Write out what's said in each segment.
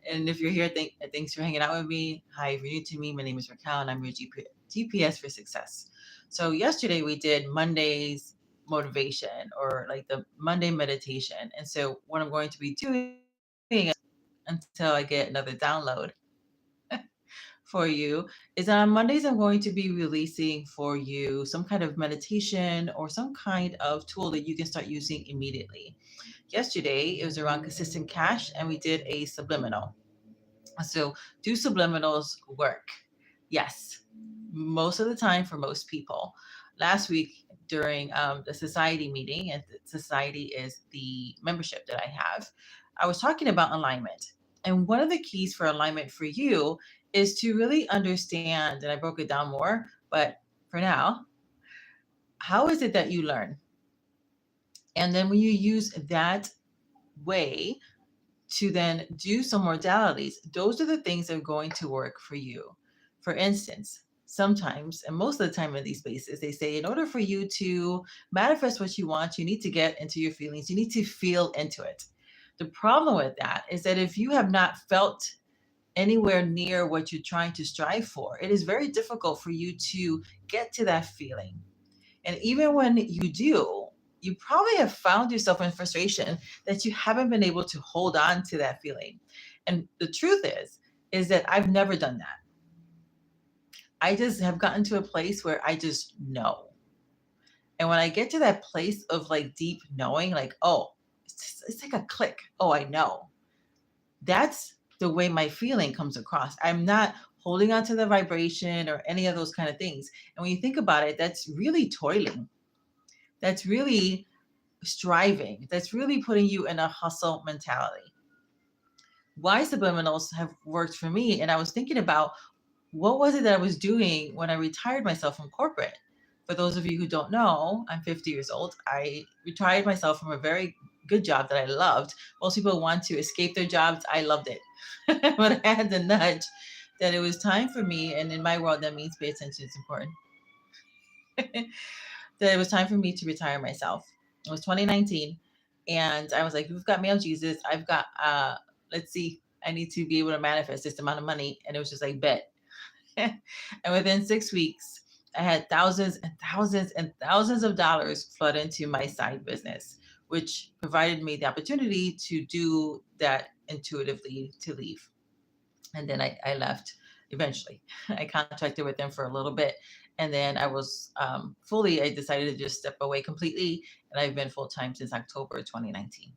And if you're here, thanks for hanging out with me. Hi, if you're new to me, my name is Raquel, and I'm your GPS for success. So yesterday we did Monday's motivation, or like the Monday meditation. And so what I'm going to be doing until I get another download for you is that on Mondays, I'm going to be releasing for you some kind of meditation or some kind of tool that you can start using immediately. Yesterday, it was around consistent cash, and we did a subliminal. So, do subliminals work? Yes, most of the time for most people. Last week, during the society meeting, and society is the membership that I have, I was talking about alignment. And one of the keys for alignment for you is to really understand, and I broke it down more, but for now, how is it that you learn? And then when you use that way to then do some modalities, those are the things that are going to work for you. For instance, sometimes, and most of the time in these spaces, they say in order for you to manifest what you want, you need to get into your feelings, you need to feel into it. The problem with that is that if you have not felt anywhere near what you're trying to strive for, it is very difficult for you to get to that feeling. And even when you do, you probably have found yourself in frustration that you haven't been able to hold on to that feeling. And the truth is that I've never done that. I just have gotten to a place where I just know. And when I get to that place of like deep knowing, like, oh, it's like a click. Oh, I know. That's the way my feeling comes across. I'm not holding on to the vibration or any of those kind of things. And when you think about it, that's really toiling. That's really striving. That's really putting you in a hustle mentality. Why subliminals have worked for me. And I was thinking about what was it that I was doing when I retired myself from corporate. For those of you who don't know, I'm 50 years old. I retired myself from a very good job that I loved. Most people want to escape their jobs. I loved it. But I had the nudge that it was time for me, and in my world, that means pay attention, it's important, that it was time for me to retire myself. It was 2019. And I was like, you've got mail Jesus. I've got, let's see, I need to be able to manifest this amount of money. And it was just like, bet. And within 6 weeks, I had thousands and thousands and thousands of dollars flood into my side business, which provided me the opportunity to do that intuitively, to leave. And then I left eventually. I contracted with them for a little bit. And then I decided to just step away completely. And I've been full time since October 2019.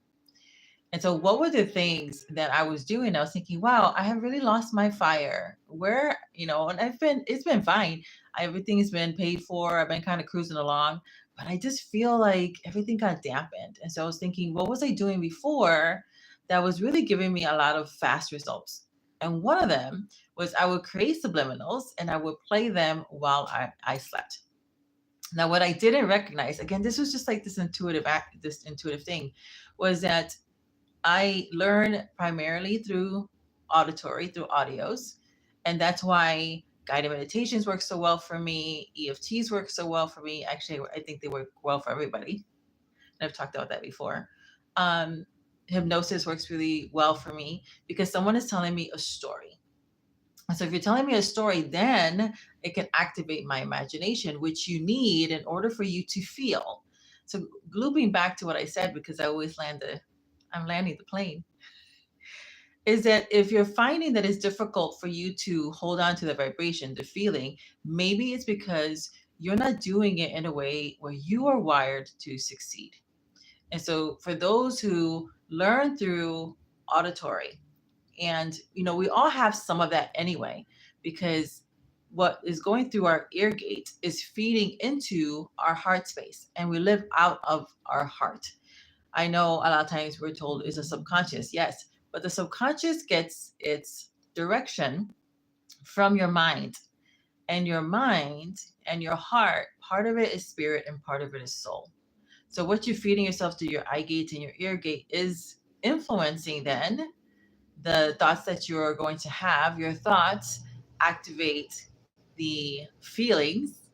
And so, what were the things that I was doing? I was thinking, wow, I have really lost my fire. Where, and it's been fine. Everything has been paid for. I've been kind of cruising along, but I just feel like everything got dampened. And so I was thinking, what was I doing before that was really giving me a lot of fast results? And one of them was I would create subliminals and I would play them while I slept. Now, what I didn't recognize, again, this was just like this intuitive thing, was that I learn primarily through auditory, through audios. And that's why guided meditations work so well for me. EFTs work so well for me. Actually, I think they work well for everybody. And I've talked about that before. Um, Hypnosis works really well for me because someone is telling me a story. And so if you're telling me a story, then it can activate my imagination, which you need in order for you to feel. So looping back to what I said, because I'm landing the plane, is that if you're finding that it's difficult for you to hold on to the vibration, the feeling, maybe it's because you're not doing it in a way where you are wired to succeed. And so for those who learn through auditory, and we all have some of that anyway, because what is going through our ear gate is feeding into our heart space, and we live out of our heart. I know a lot of times we're told it's a subconscious, yes, but the subconscious gets its direction from your mind. And your mind and your heart, part of it is spirit and part of it is soul. So what you're feeding yourself through your eye gate and your ear gate is influencing then the thoughts that you're going to have. Your thoughts activate the feelings.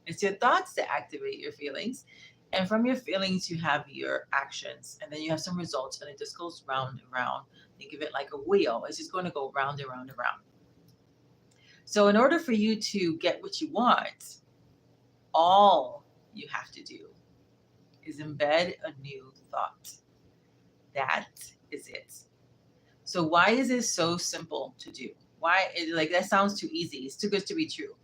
It's your thoughts that activate your feelings. And from your feelings, you have your actions. And then you have some results. And it just goes round and round Think of it like a wheel. It's just going to go round and round and round. So in order for you to get what you want, all you have to do is embed a new thought. That is it. So why is it so simple to do? Why is like that sounds too easy. It's too good to be true.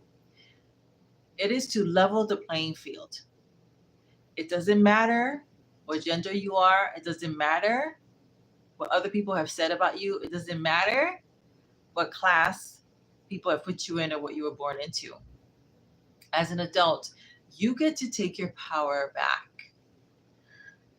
It is to level the playing field. It doesn't matter what gender you are. It doesn't matter what other people have said about you. It doesn't matter what class people have put you in or what you were born into. As an adult, you get to take your power back.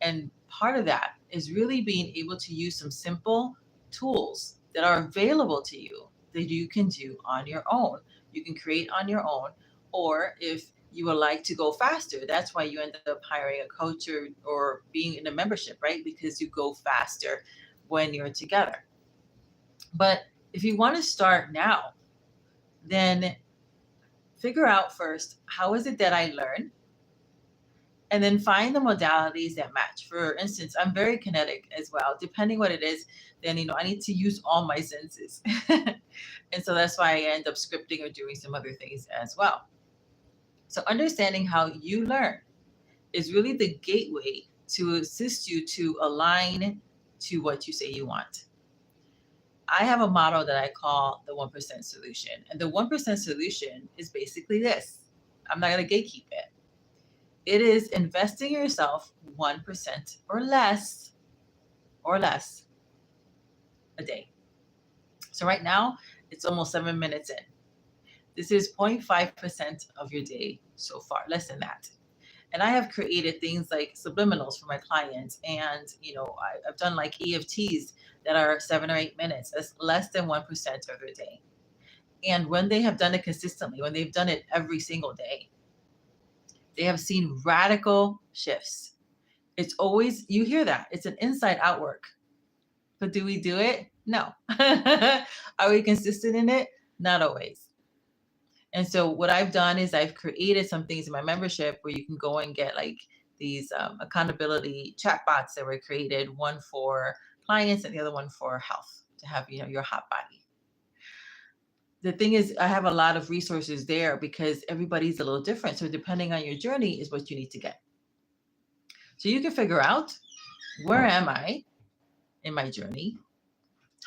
And part of that is really being able to use some simple tools that are available to you that you can do on your own. You can create on your own, or if you would like to go faster, that's why you end up hiring a coach or being in a membership, right? Because you go faster when you're together. But if you want to start now, then figure out first, how is it that I learn? And then find the modalities that match. For instance, I'm very kinetic as well. Depending what it is, then I need to use all my senses. And so that's why I end up scripting or doing some other things as well. So understanding how you learn is really the gateway to assist you to align to what you say you want. I have a model that I call the 1% solution. And the 1% solution is basically this. I'm not going to gatekeep it. It is investing in yourself 1% or less a day. So right now, it's almost 7 minutes in. This is 0.5% of your day so far, less than that. And I have created things like subliminals for my clients. And, I've done like EFTs that are 7 or 8 minutes. That's less than 1% of their day. And when they have done it consistently, when they've done it every single day, they have seen radical shifts. It's always, you hear that, it's an inside out work. But do we do it? No. Are we consistent in it? Not always. And so what I've done is I've created some things in my membership where you can go and get like these accountability chatbots that were created, one for clients and the other one for health, to have, your hot body. The thing is, I have a lot of resources there because everybody's a little different. So depending on your journey is what you need to get. So you can figure out, where am I in my journey?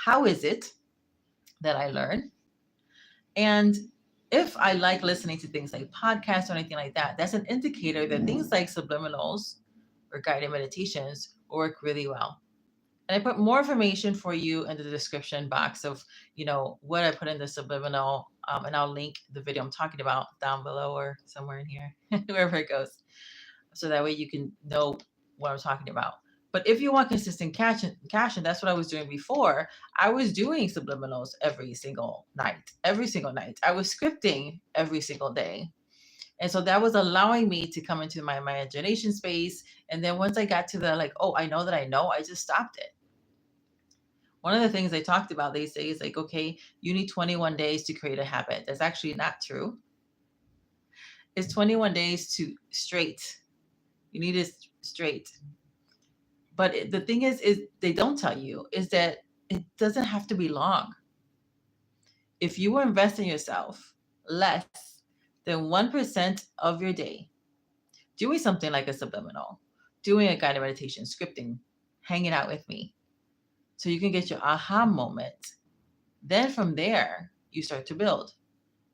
How is it that I learn? And if I like listening to things like podcasts or anything like that, that's an indicator that things like subliminals or guided meditations work really well. And I put more information for you in the description box of, what I put in the subliminal. And I'll link the video I'm talking about down below or somewhere in here, wherever it goes. So that way you can know what I'm talking about. But if you want consistent cash, and that's what I was doing before, I was doing subliminals every single night. I was scripting every single day. And so that was allowing me to come into my imagination space. And then once I got to the I know that I know, I just stopped it. One of the things they talked about, they say is okay, you need 21 days to create a habit. That's actually not true. It's 21 days to straight. You need it straight. But the thing is they don't tell you is that it doesn't have to be long. If you invest in yourself less than 1% of your day, doing something like a subliminal, doing a guided meditation, scripting, hanging out with me, so you can get your aha moment. Then from there, you start to build.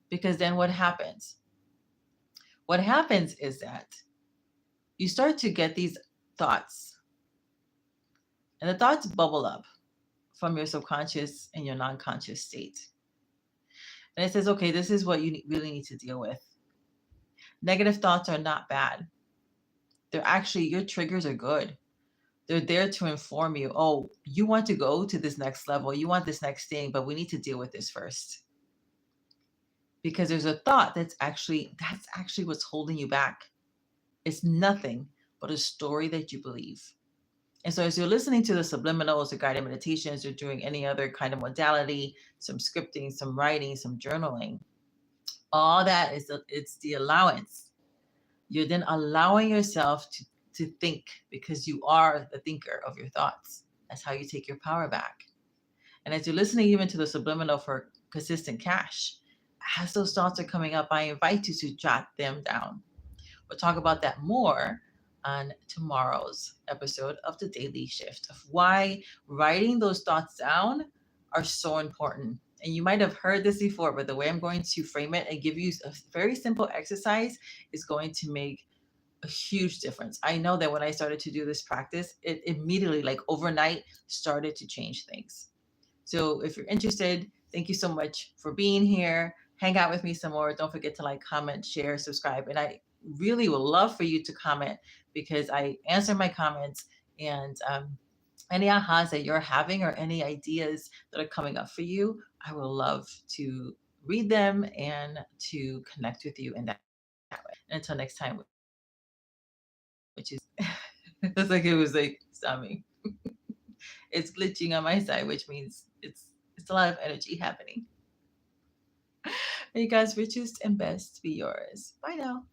Because then what happens? What happens is that you start to get these thoughts. And the thoughts bubble up from your subconscious and your non-conscious state. And it says, okay, this is what you really need to deal with. Negative thoughts are not bad. They're actually, your triggers are good. They're there to inform you, oh, you want to go to this next level. You want this next thing, but we need to deal with this first. Because there's a thought that's actually what's holding you back. It's nothing but a story that you believe. And so as you're listening to the subliminals or guided meditations or doing any other kind of modality, some scripting, some writing, some journaling, all that it's the allowance. You're then allowing yourself to think because you are the thinker of your thoughts. That's how you take your power back. And as you're listening even to the subliminal for consistent cash, as those thoughts are coming up, I invite you to jot them down. We'll talk about that more on tomorrow's episode of the Daily Shift of why writing those thoughts down are so important. And you might have heard this before, but the way I'm going to frame it and give you a very simple exercise is going to make a huge difference. I know that when I started to do this practice, it immediately, like overnight, started to change things. So if you're interested, thank you so much for being here. Hang out with me some more. Don't forget to like, comment, share, subscribe. And I really would love for you to comment because I answer my comments and any ahas that you're having or any ideas that are coming up for you, I would love to read them and to connect with you in that way. And until next time, which is it's like it was like stopping. It's glitching on my side, which means it's a lot of energy happening. May God's richest and best be yours. Bye now.